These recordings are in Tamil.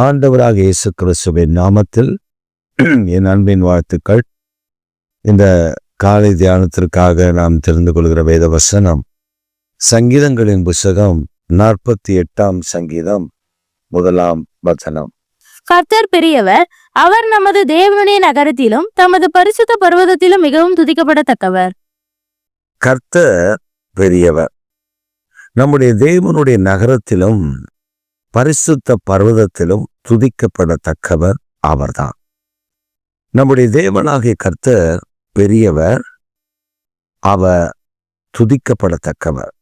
ஆண்டவராக இயேசு கிறிஸ்துவின் நாமத்தில் என் அன்பின் வாழ்த்துக்கள். இந்த காலை தியானத்திற்காக நாம் தெரிந்து கொள்கிற வேத வசனம் சங்கீதங்களின் புஸ்தகம் 48ஆம் சங்கீதம் 1ஆம் வசனம். கர்த்தர் பெரியவர், அவர் நமது தேவனுடைய நகரத்திலும் தமது பரிசுத்த பர்வதத்திலும் மிகவும் துதிக்கப்படத்தக்கவர். கர்த்தர் பெரியவர், நம்முடைய தேவனுடைய நகரத்திலும் பரிசுத்த பர்வதத்திலும் துதிக்கப்படத்தக்கவர் அவர்தான். நம்முடைய தேவனாகிய கர்த்தர் பெரியவர், அவர் துதிக்கப்படத்தக்கவர்.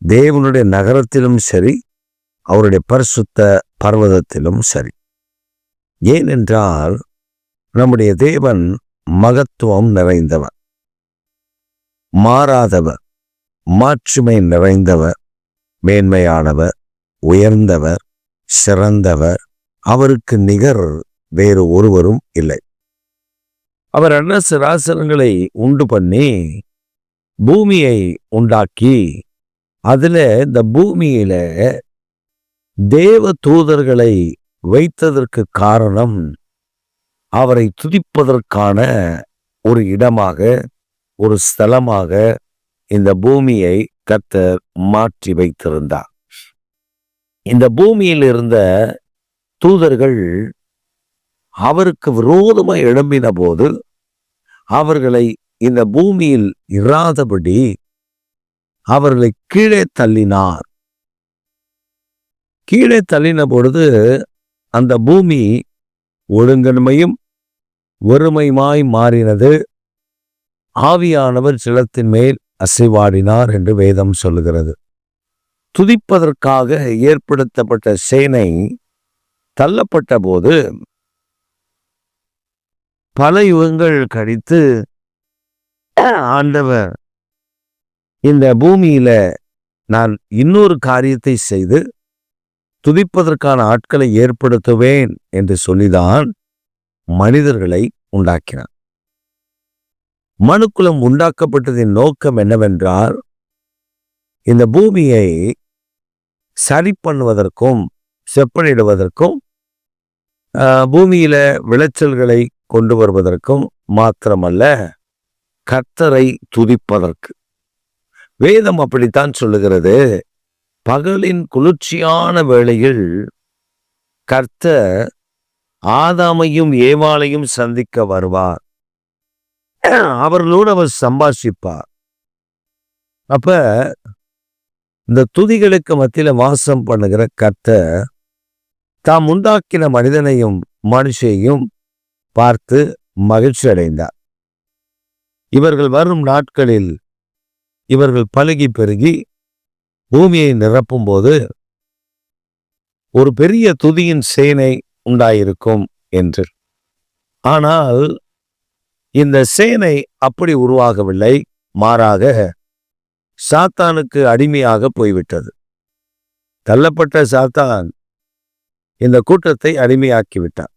தேவனுடைய நகரத்திலும் சரி, அவருடைய பரிசுத்த பர்வதத்திலும் சரி. ஏனென்றால் நம்முடைய தேவன் மகத்துவம் நிறைந்தவர், மாறாதவர், மாட்சிமை நிறைந்தவர், மேன்மையானவர், உயர்ந்தவர், சிறந்தவர். அவருக்கு நிகர் வேறு ஒருவரும் இல்லை. அவர் அன்னசராசனங்களை உண்டு பண்ணி பூமியை உண்டாக்கி அதுல இந்த பூமியில தேவ தூதர்களை வைத்ததற்கு காரணம் அவரை துதிப்பதற்கான ஒரு இடமாக, ஒரு ஸ்தலமாக இந்த பூமியை கர்த்தர் மாற்றி வைத்திருந்தார். இந்த பூமியில் இருந்த தூதர்கள் அவருக்கு விரோதமாய் எழும்பின போது அவர்களை இந்த பூமியில் இராதபடி அவர்களை கீழே தள்ளினார். கீழே தள்ளின பொழுது அந்த பூமி ஒழுங்கன்மையும் வெறுமையுமாய் மாறினது. ஆவியானவர் ஜலத்தின் மேல் அசைவாடினார் என்று வேதம் சொல்லுகிறது. துதிப்பதற்காக ஏற்படுத்தப்பட்ட சேனை தள்ளப்பட்ட போது பல யுகங்கள் கழித்து ஆண்டவர் இந்த பூமியில நான் இன்னொரு காரியத்தை செய்து துதிப்பதற்கான ஆட்களை ஏற்படுத்துவேன் என்று சொல்லிதான் மனிதர்களை உண்டாக்கினார். மனுக்குலம் உண்டாக்கப்பட்டதின் நோக்கம் என்னவென்றால் இந்த பூமியை சரி பண்ணுவதற்கும் செப்பனிடுவதற்கும் பூமியில விளைச்சல்களை கொண்டு வருவதற்கும் மாத்திரமல்ல, கர்த்தரை துதிப்பதற்கு. வேதம் அப்படித்தான் சொல்லுகிறது. பகலின் குளிர்ச்சியான வேளையில் கர்த்தர் ஆதாமையும் ஏவாளையும் சந்திக்க வருவார். அவர்களோடு அவர் சம்பாஷிப்பார். அப்ப இந்த துதிகளுக்கு மத்தியில வாசம் பண்ணுகிற கர்த்தர் தாம் உண்டாக்கின மனிதனையும் மனுஷையும் பார்த்து மகிழ்ச்சி அடைந்தார். இவர்கள் வரும் நாட்களில் இவர்கள் பலுகி பெருகி பூமியை நிரப்பும் போது ஒரு பெரிய துதியின் சேனை உண்டாயிருக்கும் என்று. ஆனால் இந்த சேனை அப்படி உருவாகவில்லை. மாறாக சாத்தானுக்கு அடிமையாக போய்விட்டது. தள்ளப்பட்ட சாத்தான் இந்த கூட்டத்தை அடிமையாக்கிவிட்டார்.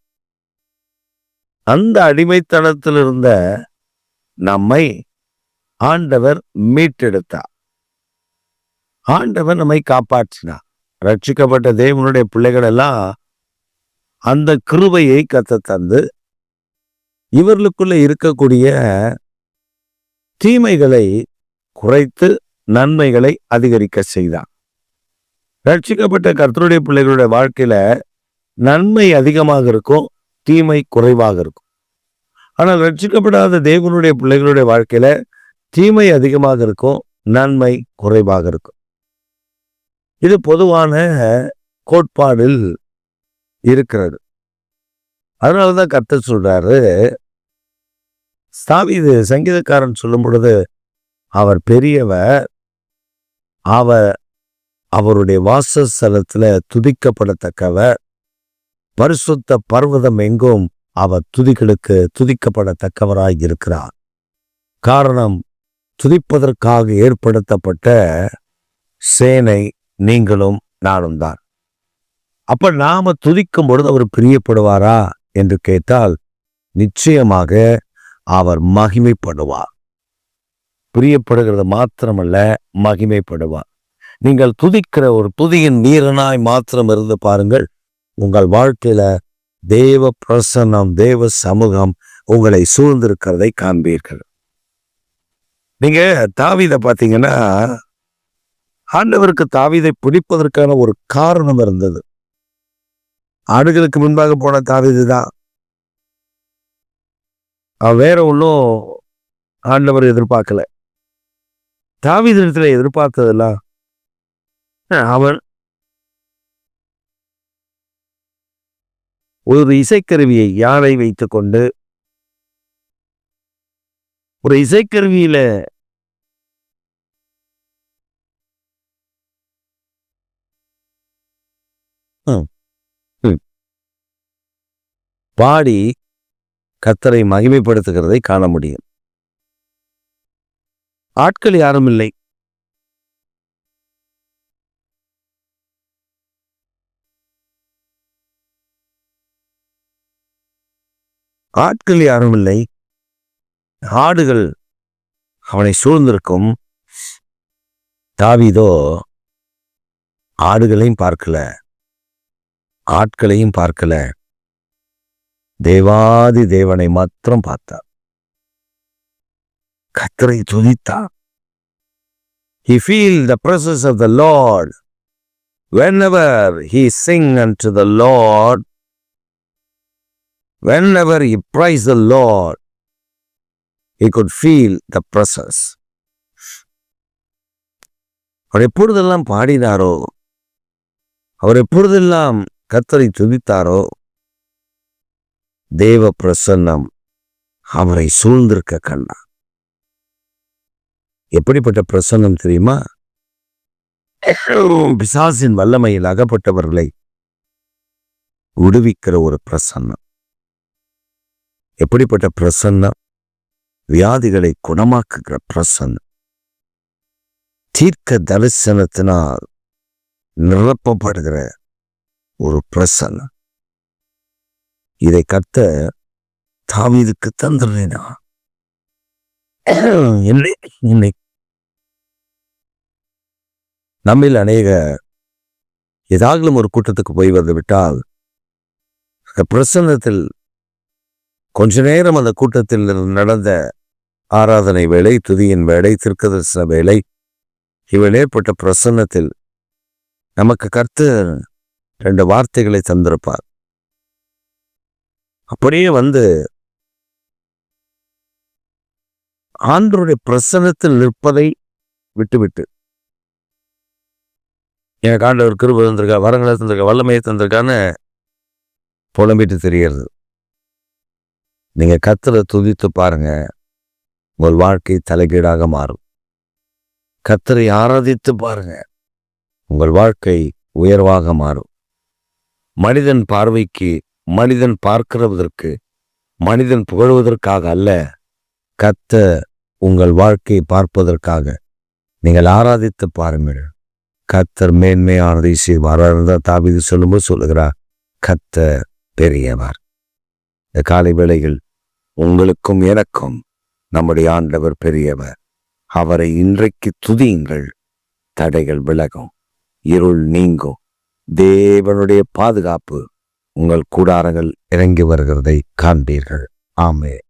அந்த அடிமைத்தனத்தில் இருந்த நம்மை ஆண்டவர் மீட்டெடுத்தார். ஆண்டவர் நம்மை காப்பாற்றினார். ரட்சிக்கப்பட்ட தேவனுடைய பிள்ளைகள் எல்லாம் அந்த கிருபையை கத்த தந்து இவர்களுக்குள்ள இருக்கக்கூடிய தீமைகளை குறைத்து நன்மைகளை அதிகரிக்க செய்தார். ரட்சிக்கப்பட்ட கர்த்தருடைய பிள்ளைகளுடைய வாழ்க்கையில நன்மை அதிகமாக இருக்கும், தீமை குறைவாக இருக்கும். ஆனால் ரட்சிக்கப்படாத தேவனுடைய பிள்ளைகளுடைய வாழ்க்கையில தீமை அதிகமாக இருக்கும், நன்மை குறைவாக இருக்கும். இது பொதுவான கோட்பாடில் இருக்கிறது. அதனாலதான் கர்த்தர் சொல்றாரு, தாவீது சங்கீதக்காரன் சொல்லும் பொழுது அவர் பெரியவர், அவருடைய வாசஸ்தலத்துல துதிக்கப்படத்தக்கவர், பரிசுத்த பர்வதம் எங்கும் அவர் துதிகளுக்கு துதிக்கப்படத்தக்கவராய் இருக்கிறார். காரணம், துதிப்பதற்காக ஏற்படுத்தப்பட்ட சேனை நீங்களும் நானும் தான். அப்ப நாம துதிக்கும் பொழுது அவர் பிரியப்படுவாரா என்று கேட்டால் நிச்சயமாக அவர் மகிமைப்படுவார். பிரியப்படுகிறது மாத்திரமல்ல, மகிமைப்படுவார். நீங்கள் துதிக்கிற ஒரு துதியின் வீரனாய் மாத்திரம் இருந்து பாருங்கள், உங்கள் வாழ்க்கையில தேவ பிரசன்னம், தேவ சமூகம் உங்களை சூழ்ந்திருக்கிறதை காண்பீர்கள். நீங்க தாவீதை பார்த்தீங்கன்னா, ஆண்டவருக்கு தாவீதை பிடிப்பதற்கான ஒரு காரணம் இருந்தது. ஆடுகளுக்கு முன்பாக போன தாவீது தான். வேற ஒன்றும் ஆண்டவர் எதிர்பார்க்கல. தாவீதிடத்துல எதிர்பார்த்ததெல்லாம் அவன் ஒரு இசைக்கருவியை யானை வைத்துக் கொண்டு ஒரு இசைக்கருவியில பாடி கர்த்தரை மகிமைப்படுத்துகிறதை காண முடியும். ஆட்கள் யாரும் இல்லை. ஆட்கள் யாரும் இல்லை. ஆடுகள் அவனை சூழ்ந்திருக்கும். தாவீதோ ஆடுகளையும் பார்க்கல, ஆட்களையும் பார்க்கல, தேவாதி தேவனை மாத்திரம் பார்த்தார். கர்த்தரை துதித்தார். He feel the presence of the Lord. Whenever he sing unto the Lord, whenever he praise the Lord, he could feel the presence. அவர் எப்பொழுதெல்லாம் பாடினாரோ, அவர் எப்பொழுதெல்லாம் கர்த்தரை துதித்தாரோ, தேவ பிரசன்னம் அவரை சூழ்ந்திருக்க கண்டார். எப்படிப்பட்ட பிரசன்னம் தெரியுமா? பிசாசின் வல்லமையில் அகப்பட்டவர்களை விடுவிக்கிற ஒரு பிரசன்னம். எப்படிப்பட்ட பிரசன்னம்? வியாதிகளை குணமாக்குகிற பிரசன்னம். தீர்க்க தரிசனத்தினால் நிரப்பப்படுகிற ஒரு பிரசன்னம். இதை கர்த்தர் தாவீதுக்கு தந்துடுறேனா? என்னை நம்மில் அநேக ஏதாகலும் ஒரு கூட்டத்துக்கு போய் வந்து விட்டால் அந்த பிரசன்னத்தில் கொஞ்ச நேரம் அந்த கூட்டத்தில் நடந்த ஆராதனை வேளை, துதியின் வேளை, தீர்க்கதரிசன வேளை, இவள் ஏற்பட்ட பிரசன்னத்தில் நமக்கு கர்த்தர் 2 வார்த்தைகளை தந்திருப்பார். அப்படியே வந்து ஆண்டவருடைய பிரசன்னத்தில் நிற்பதை விட்டுவிட்டு, எனக்கு ஆண்டவர் கிருபை தந்திருக்கா, வரங்களை தந்திருக்கா, வல்லமையை தந்திருக்கான்னு புலம்பிட்டு தெரிகிறது. நீங்க கர்த்தரை துதித்து பாருங்க, உங்கள் வாழ்க்கை தலைகீழாக மாறும். கர்த்தரை ஆராதித்து பாருங்க, உங்கள் வாழ்க்கை உயர்வாக மாறும். மனிதன் பார்வைக்கு, மனிதன் பார்க்கிறதற்கு, மனிதன் புகழ்வதற்காக அல்ல, கர்த்தர் உங்கள் வாழ்க்கையை பார்ப்பதற்காக நீங்கள் ஆராதித்து பாருங்கள். கர்த்தர் மேன்மையானதை செய்வார். தாவீது சொல்லும்போது சொல்லுகிறார், கர்த்தர் பெரியவர். இந்த காலை வேளையில் உங்களுக்கும் எனக்கும் நம்முடைய ஆண்டவர் பெரியவர். அவரை இன்றைக்கு துதியுங்கள். தடைகள் விலகும், இருள் நீங்கும், தேவனுடைய பாதுகாப்பு உங்கள் கூடாரங்கள் இறங்கி வருகிறதை காண்பீர்கள். ஆமென்.